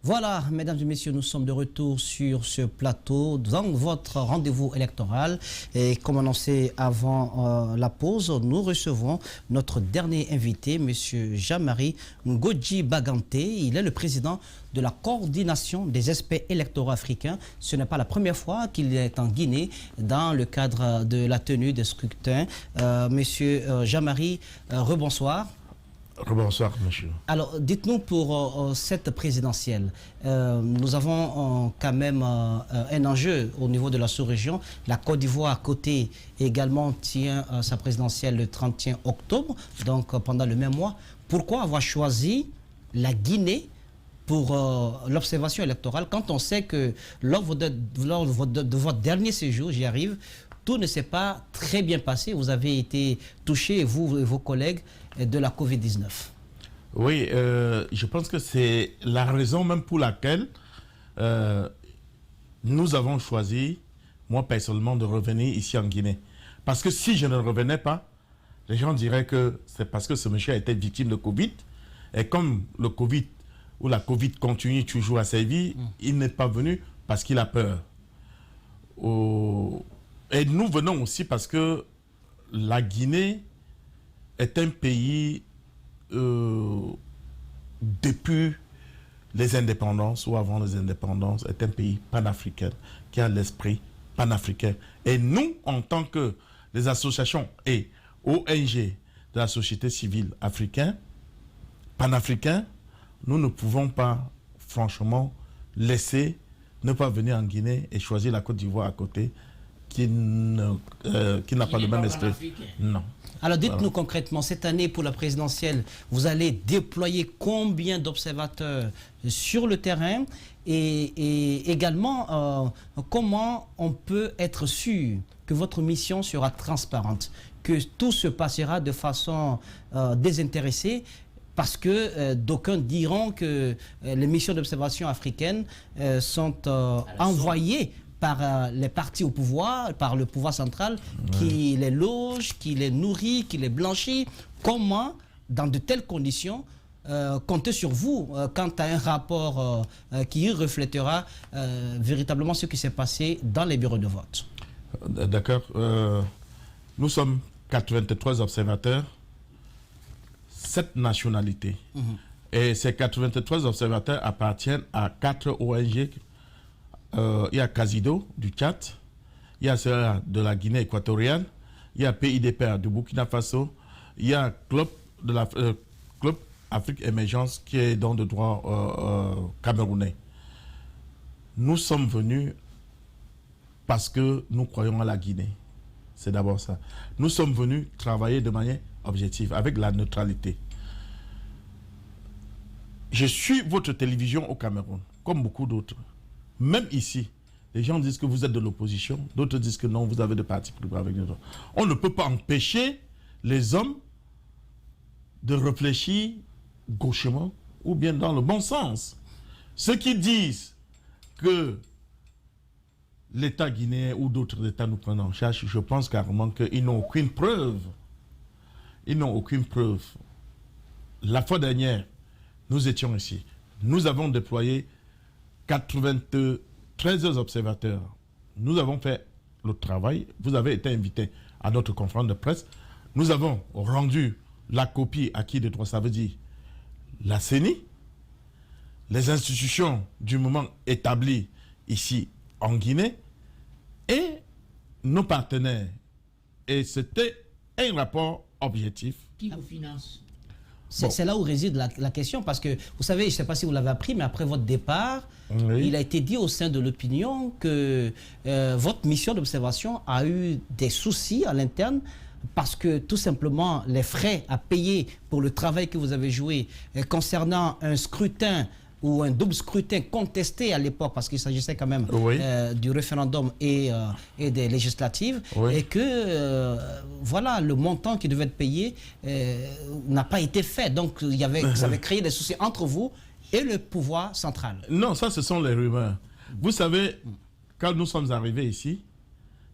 Voilà, mesdames et messieurs, nous sommes de retour sur ce plateau dans votre rendez-vous électoral. Et comme annoncé avant la pause, nous recevons notre dernier invité, M. Jean-Marie Ngodji Baganté. Il est le président de la coordination des experts électoraux africains. Ce n'est pas la première fois qu'il est en Guinée dans le cadre de la tenue des scrutins. Monsieur Jean-Marie, rebonsoir. Bonsoir, monsieur. Alors, dites-nous pour cette présidentielle, nous avons quand même un enjeu au niveau de la sous-région. La Côte d'Ivoire à côté également tient sa présidentielle le 31 octobre, donc pendant le même mois. Pourquoi avoir choisi la Guinée pour l'observation électorale quand on sait que lors de votre dernier séjour, j'y arrive, tout ne s'est pas très bien passé. Vous avez été touché, vous et vos collègues, de la Covid-19. Oui, je pense que c'est la raison même pour laquelle nous avons choisi, moi personnellement, de revenir ici en Guinée. Parce que si je ne revenais pas, les gens diraient que c'est parce que ce monsieur a été victime de Covid. Et comme le Covid ou la Covid continue toujours à sévir, il n'est pas venu parce qu'il a peur. Et nous venons aussi parce que la Guinée est un pays, depuis les indépendances ou avant les indépendances, est un pays panafricain, qui a l'esprit panafricain. Et nous, en tant que les associations et ONG de la société civile africaine, panafricain, nous ne pouvons pas, franchement, laisser ne pas venir en Guinée et choisir la Côte d'Ivoire à côté, qui n'a pas le même esprit. Non. Alors dites-nous concrètement, cette année pour la présidentielle, vous allez déployer combien d'observateurs sur le terrain et également comment on peut être sûr que votre mission sera transparente, que tout se passera de façon désintéressée, parce que d'aucuns diront que les missions d'observation africaines sont envoyées par les partis au pouvoir, par le pouvoir central, qui les loge, qui les nourrit, qui les blanchit. Comment, dans de telles conditions, compter sur vous quant à un rapport qui reflétera véritablement ce qui s'est passé dans les bureaux de vote? D'accord. Nous sommes 83 observateurs, 7 nationalités. Et ces 83 observateurs appartiennent à 4 ONG. Il y a Casido du Tchad, il y a celle de la Guinée équatoriale, il y a PIDPR du Burkina Faso, il y a Club Afrique Émergence qui est dans le droit camerounais. Nous sommes venus parce que nous croyons à la Guinée. C'est d'abord ça. Nous sommes venus travailler de manière objective, avec la neutralité. Je suis votre télévision au Cameroun, comme beaucoup d'autres. Même ici, les gens disent que vous êtes de l'opposition, d'autres disent que non, vous avez des partis plus avec nous. On ne peut pas empêcher les hommes de réfléchir gauchement ou bien dans le bon sens. Ceux qui disent que l'État guinéen ou d'autres États nous prennent en charge, je pense carrément qu'ils n'ont aucune preuve. Ils n'ont aucune preuve. La fois dernière, nous étions ici. Nous avons déployé 93 observateurs. Nous avons fait le travail. Vous avez été invité à notre conférence de presse. Nous avons rendu la copie à qui de droit, ça veut dire la CENI, les institutions du moment établies ici en Guinée et nos partenaires. Et c'était un rapport objectif. Qui vous finance? C'est là où réside la question, parce que, vous savez, je ne sais pas si vous l'avez appris, mais après votre départ, il a été dit au sein de l'opinion que votre mission d'observation a eu des soucis à l'interne, parce que tout simplement, les frais à payer pour le travail que vous avez joué concernant un scrutin ou un double scrutin contesté à l'époque, parce qu'il s'agissait quand même du référendum et des législatives, et que voilà, le montant qui devait être payé n'a pas été fait. Donc ça avait créé des soucis entre vous et le pouvoir central. Non, ça ce sont les rumeurs. Vous savez, quand nous sommes arrivés ici,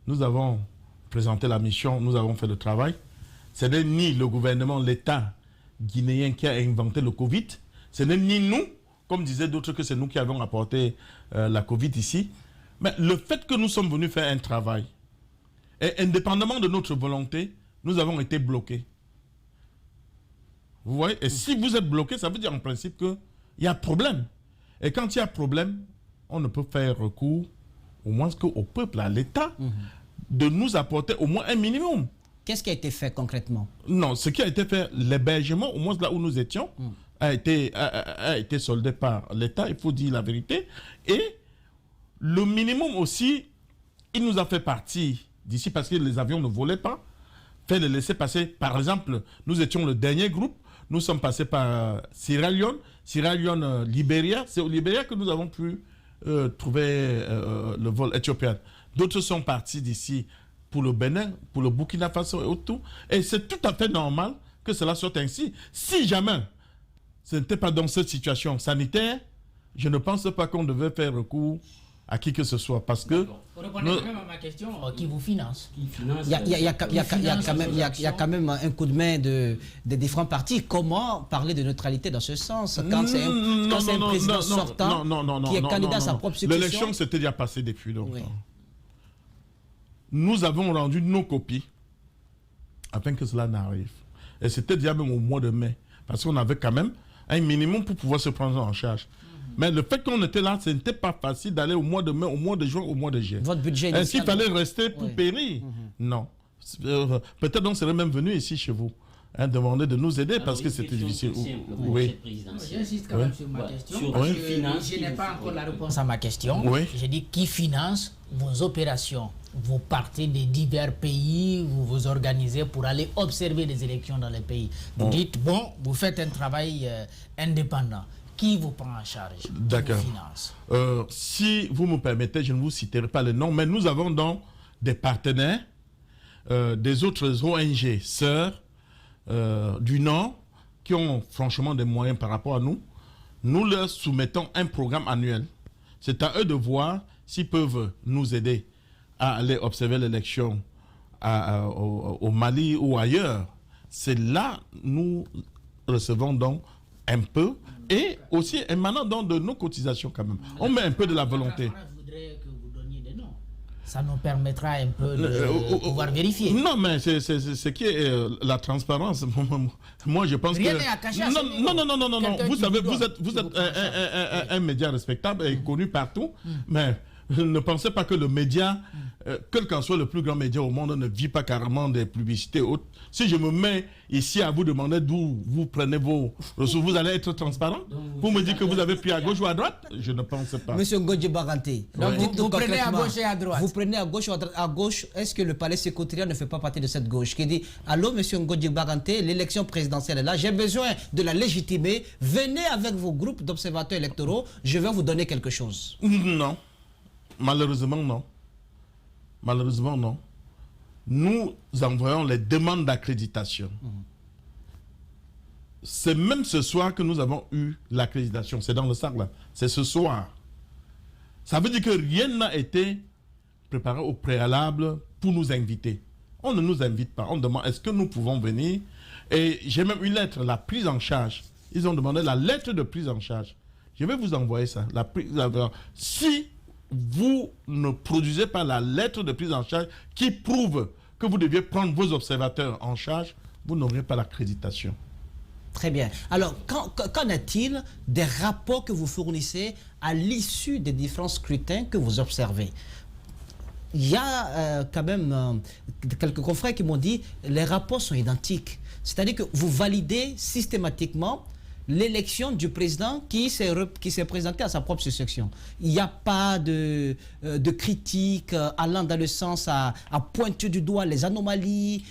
nous avons présenté la mission, nous avons fait le travail. Ce n'est ni le gouvernement, l'État guinéen qui a inventé le Covid, ce n'est ni nous, comme disaient d'autres, que c'est nous qui avons apporté la Covid ici. Mais le fait que nous sommes venus faire un travail, et indépendamment de notre volonté, nous avons été bloqués. Vous voyez? Et si vous êtes bloqué, ça veut dire en principe qu'il y a problème. Et quand il y a problème, on ne peut faire recours au moins au peuple, à l'État, de nous apporter au moins un minimum. Qu'est-ce qui a été fait concrètement? Non, ce qui a été fait, l'hébergement, au moins là où nous étions, a été soldé par l'État, il faut dire la vérité. Et le minimum aussi, il nous a fait partir d'ici parce que les avions ne volaient pas. Fait les laisser passer. Par exemple, nous étions le dernier groupe. Nous sommes passés par Sierra Leone, Libéria. C'est au Libéria que nous avons pu trouver le vol éthiopien. D'autres sont partis d'ici pour le Bénin, pour le Burkina Faso et autres. Et c'est tout à fait normal que cela soit ainsi. Si jamais ce n'était pas dans cette situation sanitaire, je ne pense pas qu'on devait faire recours à qui que ce soit. Parce que... Pour répondre quand même à ma question, qui vous finance? Il y a quand même un coup de main des différents partis. Comment parler de neutralité dans ce sens quand c'est un président sortant qui est candidat à sa propre succession? L'élection s'était déjà passée depuis longtemps. Oui. Nous avons rendu nos copies afin que cela n'arrive. Et c'était déjà même au mois de mai. Parce qu'on avait quand même un minimum pour pouvoir se prendre en charge. Mais le fait qu'on était là, ce n'était pas facile d'aller au mois de mai, au mois de juin, au mois de juillet. Votre budget initial... Est-ce qu'il fallait rester pour périr? Non. Peut-être on serait même venu ici chez vous. Demander de nous aider parce que c'était difficile. Oui. J'insiste quand même sur ma question. Parce que je n'ai pas encore la réponse à ma question. Oui. J'ai dit qui finance vos opérations? Vous partez de divers pays, vous vous organisez pour aller observer les élections dans les pays. Vous dites, bon, vous faites un travail indépendant. Qui vous prend en charge? D'accord. Si vous me permettez, je ne vous citerai pas les noms, mais nous avons donc des partenaires, des autres ONG, sœurs du Nord, qui ont franchement des moyens par rapport à nous. Nous leur soumettons un programme annuel. C'est à eux de voir s'ils peuvent nous aider à aller observer l'élection au Mali ou ailleurs. C'est là nous recevons donc un peu, et aussi émanant donc de nos cotisations quand même. On met un peu de la volonté. Je voudrais que vous donniez des noms. Ça nous permettra un peu de pouvoir vérifier. Non, mais c'est ce qui est la transparence. Moi, je pense Rien que... n'est à cacher à non, ce niveau. non. Vous savez, vous êtes un média respectable et connu partout, mais ne pensez pas que le média, quel qu'en soit le plus grand média au monde, ne vit pas carrément des publicités hautes. Si je me mets ici à vous demander d'où vous prenez vos ressources, vous allez être transparent pour me dire que vous avez pris à gauche ou à droite? Je ne pense pas. Monsieur Ngodji Baranté, vous prenez à gauche et à droite. Vous prenez à gauche ou à droite. À gauche, est-ce que le palais sécotria ne fait pas partie de cette gauche qui dit allô, monsieur Ngodji Baranté, l'élection présidentielle est là, j'ai besoin de la légitimer, venez avec vos groupes d'observateurs électoraux, je vais vous donner quelque chose. Non. Malheureusement, non. Malheureusement, non. Nous envoyons les demandes d'accréditation. C'est même ce soir que nous avons eu l'accréditation. C'est dans le sac là. C'est ce soir. Ça veut dire que rien n'a été préparé au préalable pour nous inviter. On ne nous invite pas. On demande est-ce que nous pouvons venir. Et j'ai même une lettre, la prise en charge. Ils ont demandé la lettre de prise en charge. Je vais vous envoyer ça. Si vous ne produisez pas la lettre de prise en charge qui prouve que vous deviez prendre vos observateurs en charge, vous n'aurez pas l'accréditation. Très bien. Alors, qu'en est-il des rapports que vous fournissez à l'issue des différents scrutins que vous observez? Il y a quand même quelques confrères qui m'ont dit les rapports sont identiques. C'est-à-dire que vous validez systématiquement l'élection du président qui s'est présenté à sa propre succession. Il n'y a pas de critique allant dans le sens à pointer du doigt les anomalies,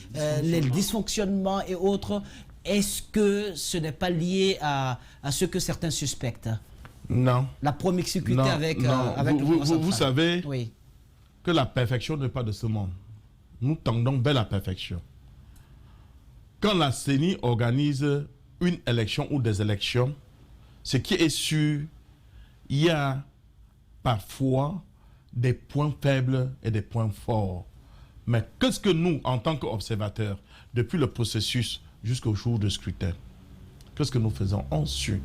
les dysfonctionnements et autres. Est-ce que ce n'est pas lié à ce que certains suspectent? Non. La promiscuité avec vous savez oui. que la perfection n'est pas de ce monde. Nous tendons vers la perfection. Quand la CENI organise une élection ou des élections, ce qui est sûr, il y a parfois des points faibles et des points forts. Mais qu'est-ce que nous, en tant qu'observateurs, depuis le processus jusqu'au jour de scrutin, qu'est-ce que nous faisons? On suit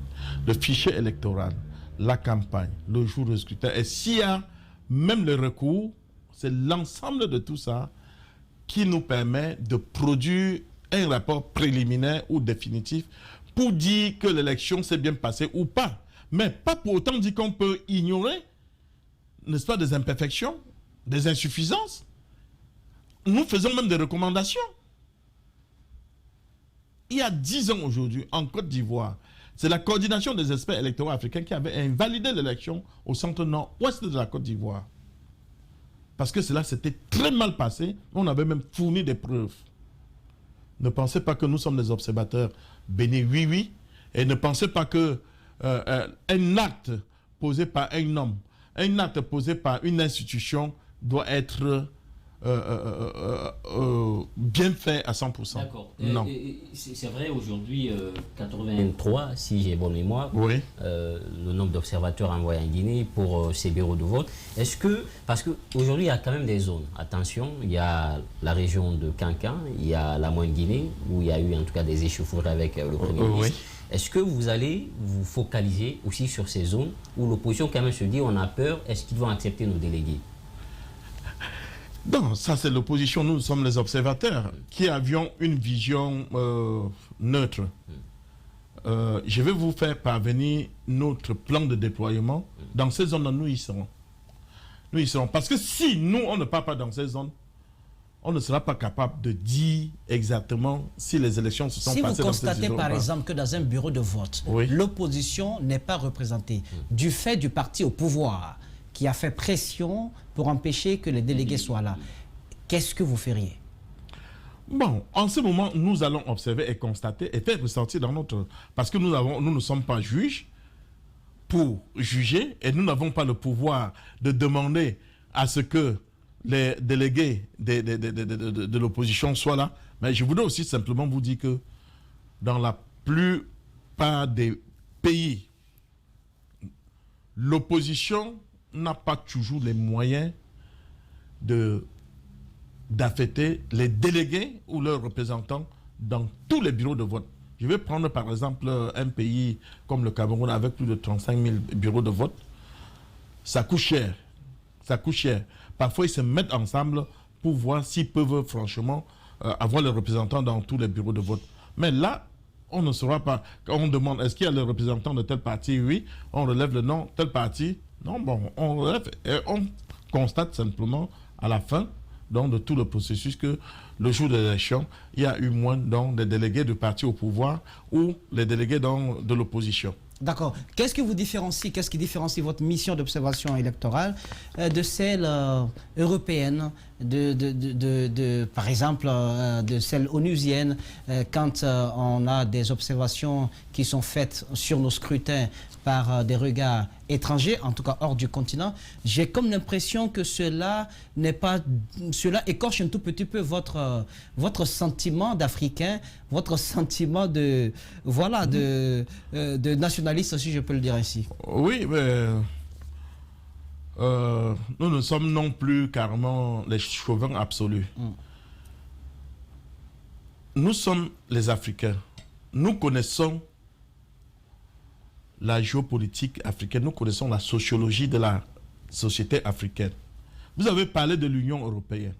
le fichier électoral. la campagne, le jour du scrutin. Et s'il y a même le recours, c'est l'ensemble de tout ça qui nous permet de produire un rapport préliminaire ou définitif pour dire que l'élection s'est bien passée ou pas. Mais pas pour autant dire qu'on peut ignorer, n'est-ce pas, des imperfections, des insuffisances. Nous faisons même des recommandations. Il y a 10 ans aujourd'hui, en Côte d'Ivoire, c'est la coordination des experts électoraux africains qui avait invalidé l'élection au centre nord-ouest de la Côte d'Ivoire. Parce que cela s'était très mal passé. On avait même fourni des preuves. Ne pensez pas que nous sommes des observateurs bénis, oui. Et ne pensez pas que un acte posé par un homme, un acte posé par une institution doit être bien fait à 100%. D'accord. Non. C'est vrai, aujourd'hui, 83, si j'ai bonne mémoire, Oui. le nombre d'observateurs envoyés en Guinée pour ces bureaux de vote. Est-ce que, parce qu'aujourd'hui, il y a quand même des zones. Attention, il y a la région de Kankan, il y a la Moyenne Guinée, où il y a eu en tout cas des échauffourées avec le Premier ministre. Est-ce que vous allez vous focaliser aussi sur ces zones où l'opposition quand même se dit on a peur, est-ce qu'ils vont accepter nos délégués? Non, ça c'est l'opposition, nous sommes les observateurs qui avions une vision neutre. Je vais vous faire parvenir notre plan de déploiement. Dans ces zones-là, nous y serons. Nous y serons. Parce que si nous, on ne part pas dans ces zones, on ne sera pas capable de dire exactement si les élections se sont passées dans ces zones. Si vous constatez par exemple que dans un bureau de vote, l'opposition n'est pas représentée du fait du parti au pouvoir qui a fait pression pour empêcher que les délégués soient là, qu'est-ce que vous feriez? Bon, en ce moment, nous allons observer et constater et faire ressortir dans notre... Parce que nous ne sommes pas juges pour juger et nous n'avons pas le pouvoir de demander à ce que les délégués de l'opposition soient là. Mais je voudrais aussi simplement vous dire que dans la plupart des pays, l'opposition n'a pas toujours les moyens d'affecter les délégués ou leurs représentants dans tous les bureaux de vote. Je vais prendre par exemple un pays comme le Cameroun avec plus de 35 000 bureaux de vote. Ça coûte cher. Ça coûte cher. Parfois, ils se mettent ensemble pour voir s'ils peuvent franchement avoir les représentants dans tous les bureaux de vote. Mais là, on ne saura pas. Quand on demande est-ce qu'il y a le représentant de tel parti, oui, on relève le nom, tel parti. Non, bon, on relève et on constate simplement à la fin donc, de tout le processus que le jour de l'élection, il y a eu moins donc, des délégués du parti au pouvoir ou les délégués donc, de l'opposition. D'accord. Qu'est-ce qui différencie votre mission d'observation électorale de celle européenne, par exemple, de celle onusienne, quand on a des observations qui sont faites sur nos scrutins par des regards étrangers, en tout cas hors du continent? J'ai comme l'impression que cela écorche un tout petit peu votre sentiment d'Africain, votre sentiment de nationaliste, si je peux le dire ainsi. Oui, mais nous ne sommes non plus carrément les chauvins absolus. Nous sommes les Africains. Nous connaissons la géopolitique africaine, nous connaissons la sociologie de la société africaine. Vous avez parlé de l'Union européenne.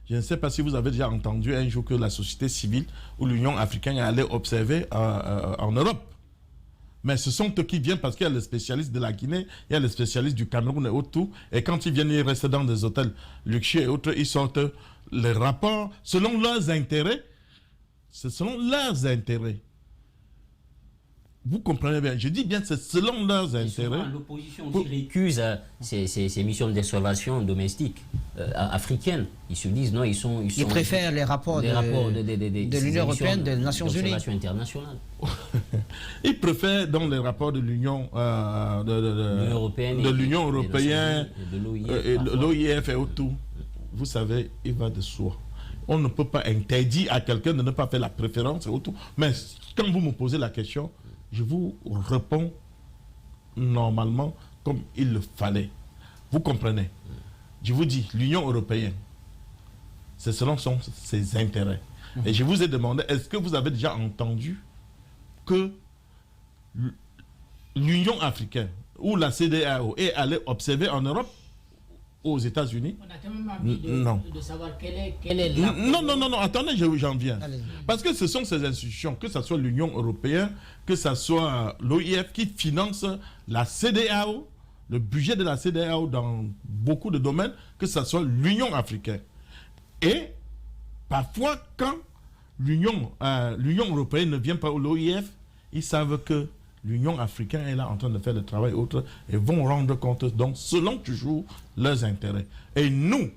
Je ne sais pas si vous avez déjà entendu un jour que la société civile ou l'Union africaine allait observer en Europe. Mais ce sont eux qui viennent parce qu'il y a les spécialistes de la Guinée, il y a les spécialistes du Cameroun et autres. Et quand ils viennent, ils restent dans des hôtels luxueux et autres, ils sortent les rapports selon leurs intérêts. C'est selon leurs intérêts. Vous comprenez bien, je dis bien c'est selon leurs intérêts. L'opposition aussi récuse ces missions d'observation domestiques africaines. Ils se disent non, ils préfèrent les rapports de l'Union européenne, des Nations Unies. Internationale. Ils préfèrent donc les rapports de l'Union européenne, de l'OIF et autres. Vous savez, il va de soi. On ne peut pas interdire à quelqu'un de ne pas faire la préférence et autres. Mais quand vous me posez la question, je vous réponds normalement comme il le fallait. Vous comprenez? Je vous dis, l'Union européenne, c'est selon ses intérêts. Et je vous ai demandé, est-ce que vous avez déjà entendu que l'Union africaine ou la CEDEAO est allée observer en Europe, aux États-Unis. On a quand même envie de savoir quelle est la... Non, attendez, j'en viens. Parce que ce sont ces institutions, que ce soit l'Union européenne, que ce soit l'OIF, qui finance la CEDEAO, le budget de la CEDEAO dans beaucoup de domaines, que ce soit l'Union africaine. Et parfois, quand l'Union européenne ne vient pas au l'OIF, ils savent que l'Union africaine est là en train de faire le travail autre et vont rendre compte, donc, selon toujours leurs intérêts. Et nous,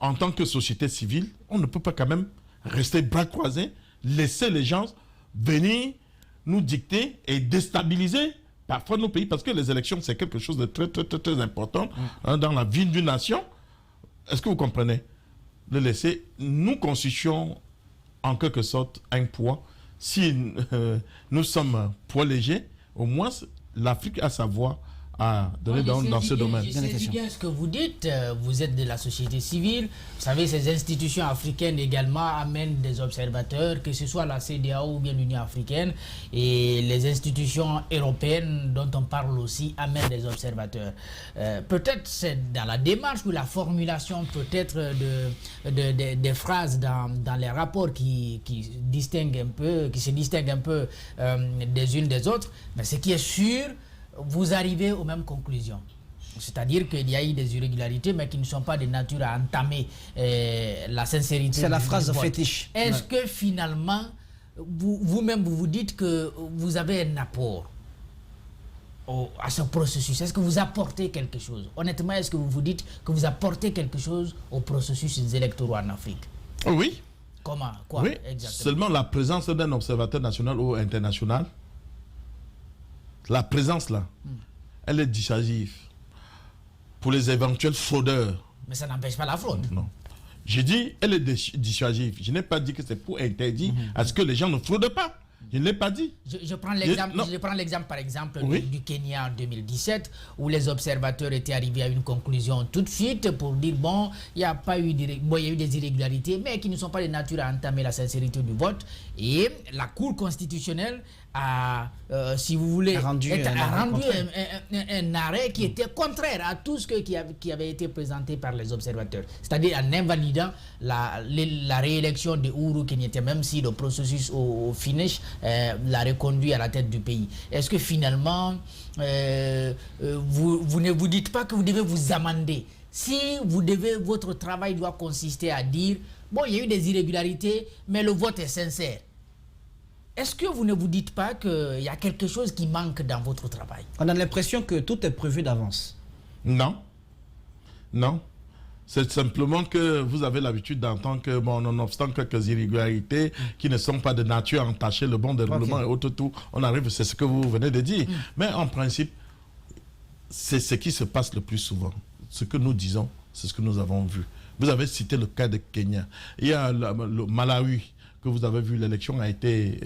en tant que société civile, on ne peut pas quand même rester bras croisés, laisser les gens venir nous dicter et déstabiliser parfois nos pays, parce que les élections, c'est quelque chose de très, très, très, très important dans la vie d'une nation. Est-ce que vous comprenez? De laisser, nous constituons en quelque sorte un poids. Si nous sommes poids légers, au moins l'Afrique a sa voix à donner dans ce domaine. Je sais bien ce que vous dites, vous êtes de la société civile, vous savez, ces institutions africaines également amènent des observateurs, que ce soit la CEDEAO ou bien l'Union africaine, et les institutions européennes dont on parle aussi amènent des observateurs. Peut-être c'est dans la démarche ou la formulation peut-être des phrases dans les rapports qui se distinguent un peu des unes des autres, mais ce qui est sûr, vous arrivez aux mêmes conclusions. C'est-à-dire qu'il y a eu des irrégularités, mais qui ne sont pas de nature à entamer la sincérité. C'est la phrase fétiche. Est-ce que finalement, vous-même, vous dites que vous avez un apport à ce processus? Est-ce que vous apportez quelque chose? Honnêtement, est-ce que vous dites que vous apportez quelque chose au processus électoral en Afrique? Oui. Comment? Quoi, oui. Exactement? Seulement la présence d'un observateur national ou international, la présence là, elle est dissuasive pour les éventuels fraudeurs. Mais ça n'empêche pas la fraude. Non. J'ai dit, elle est dissuasive. Je n'ai pas dit que c'est pour interdire à ce que les gens ne fraudent pas. Je ne l'ai pas dit. Je prends l'exemple, par exemple, du Kenya en 2017, où les observateurs étaient arrivés à une conclusion tout de suite pour dire, bon, il y a eu des irrégularités, mais qui ne sont pas de nature à entamer la sincérité du vote. Et la Cour constitutionnelle a, si vous voulez, rendu un arrêt qui était contraire à tout ce qui avait été présenté par les observateurs. C'est-à-dire en invalidant la réélection de Uhuru Kenyatta, même si le processus au finish l'a reconduit à la tête du pays. Est-ce que finalement, vous ne vous dites pas que vous devez vous amender? Si votre travail doit consister à dire, bon, il y a eu des irrégularités, mais le vote est sincère. Est-ce que vous ne vous dites pas qu'il y a quelque chose qui manque dans votre travail? On a l'impression que tout est prévu d'avance. Non. Non. C'est simplement que vous avez l'habitude d'entendre que, bon, nonobstant quelques irrégularités qui ne sont pas de nature à entacher le bon déroulement et autres tout, on arrive, c'est ce que vous venez de dire. Mais en principe, c'est ce qui se passe le plus souvent. Ce que nous disons, c'est ce que nous avons vu. Vous avez cité le cas de Kenya. Il y a le Malawi, que vous avez vu, l'élection a été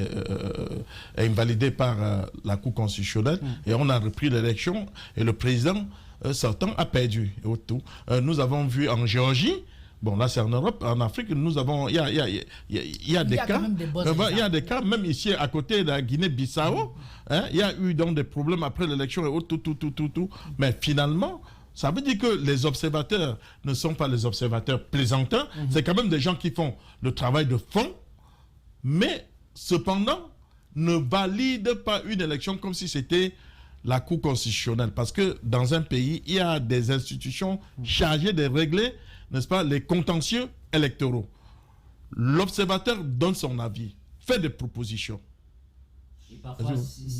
invalidée par la Cour constitutionnelle et on a repris l'élection et le président sortant a perdu. Nous avons vu en Géorgie, bon là c'est en Europe, en Afrique, nous avons, il y a des cas, il y a des cas, même ici à côté de la Guinée-Bissau, il y a eu donc des problèmes après l'élection et tout. Mais finalement, ça veut dire que les observateurs ne sont pas les observateurs plaisantins, c'est quand même des gens qui font le travail de fond, mais cependant ne valident pas une élection comme si c'était la Cour constitutionnelle. Parce que dans un pays, il y a des institutions chargées de régler, n'est-ce pas, les contentieux électoraux. L'observateur donne son avis, fait des propositions. Et parfois,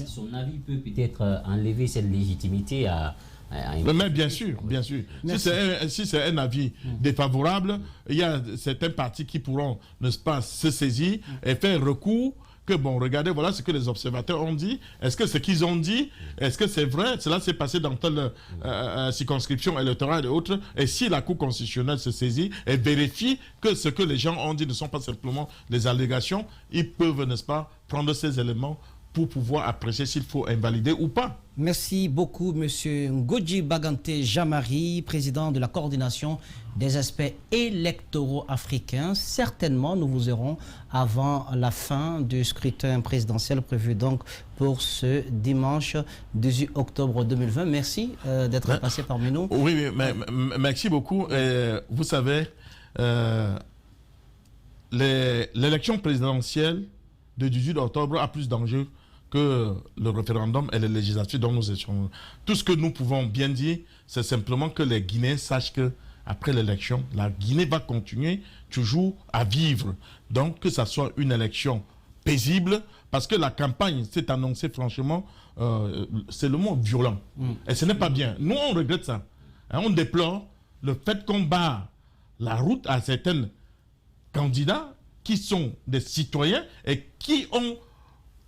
son avis peut peut-être enlever cette légitimité à mais bien sûr, bien sûr. Si c'est un avis défavorable, il y a certains partis qui pourront, n'est-ce pas, se saisir et faire recours que, bon, regardez, voilà ce que les observateurs ont dit. Est-ce que ce qu'ils ont dit, est-ce que c'est vrai? Cela s'est passé dans telle circonscription électorale et autres. Et si la Cour constitutionnelle se saisit et vérifie que ce que les gens ont dit ne sont pas simplement des allégations, ils peuvent, n'est-ce pas, prendre ces éléments pour pouvoir apprécier s'il faut invalider ou pas. Merci beaucoup, Monsieur Ngodji Bagante Jamari, président de la coordination des aspects électoraux africains. Certainement, nous vous aurons avant la fin du scrutin présidentiel prévu donc pour ce dimanche 18 octobre 2020. Merci d'être passé parmi nous. Oui, mais merci beaucoup. Vous savez, l'élection présidentielle de 18 octobre a plus d'enjeux que le référendum et les législatives dont nous étions. Tout ce que nous pouvons bien dire, c'est simplement que les Guinéens sachent que après l'élection, la Guinée va continuer toujours à vivre. Donc que ça soit une élection paisible, parce que la campagne s'est annoncée franchement, c'est le mot violent. Et ce n'est pas bien. Nous, on regrette ça. Hein, on déplore le fait qu'on barre la route à certains candidats qui sont des citoyens et qui ont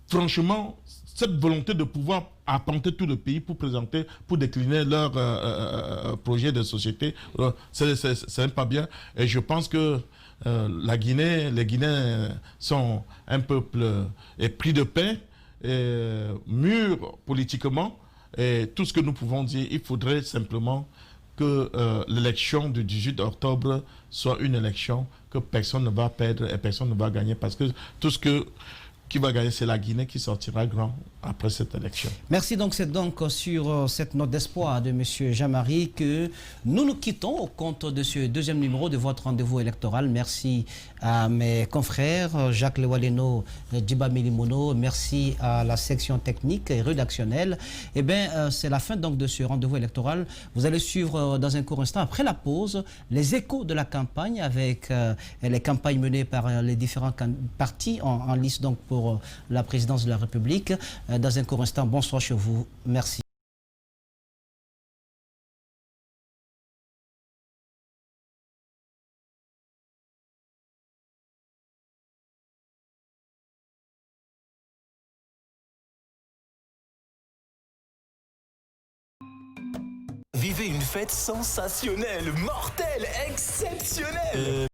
franchement cette volonté de pouvoir arpenter tout le pays pour présenter, pour décliner leur projet de société. C'est pas bien. Et je pense que les Guinéens sont un peuple épris de paix, mûr politiquement. Et tout ce que nous pouvons dire, il faudrait simplement que l'élection du 18 octobre soit une élection que personne ne va perdre et personne ne va gagner, parce que tout ce qui va gagner, c'est la Guinée qui sortira grand après cette élection. Merci. Donc, c'est donc sur cette note d'espoir de M. Jamari que nous nous quittons au compte de ce deuxième numéro de votre rendez-vous électoral. Merci à mes confrères, Jacques Lewaleno, Djiba Milimono. Merci à la section technique et rédactionnelle. Eh bien, c'est la fin donc de ce rendez-vous électoral. Vous allez suivre dans un court instant, après la pause, les échos de la campagne avec les campagnes menées par les différents partis en lice donc pour la présidence de la République. Dans un court instant, bonsoir chez vous. Merci. Vivez une fête sensationnelle, mortelle, exceptionnelle.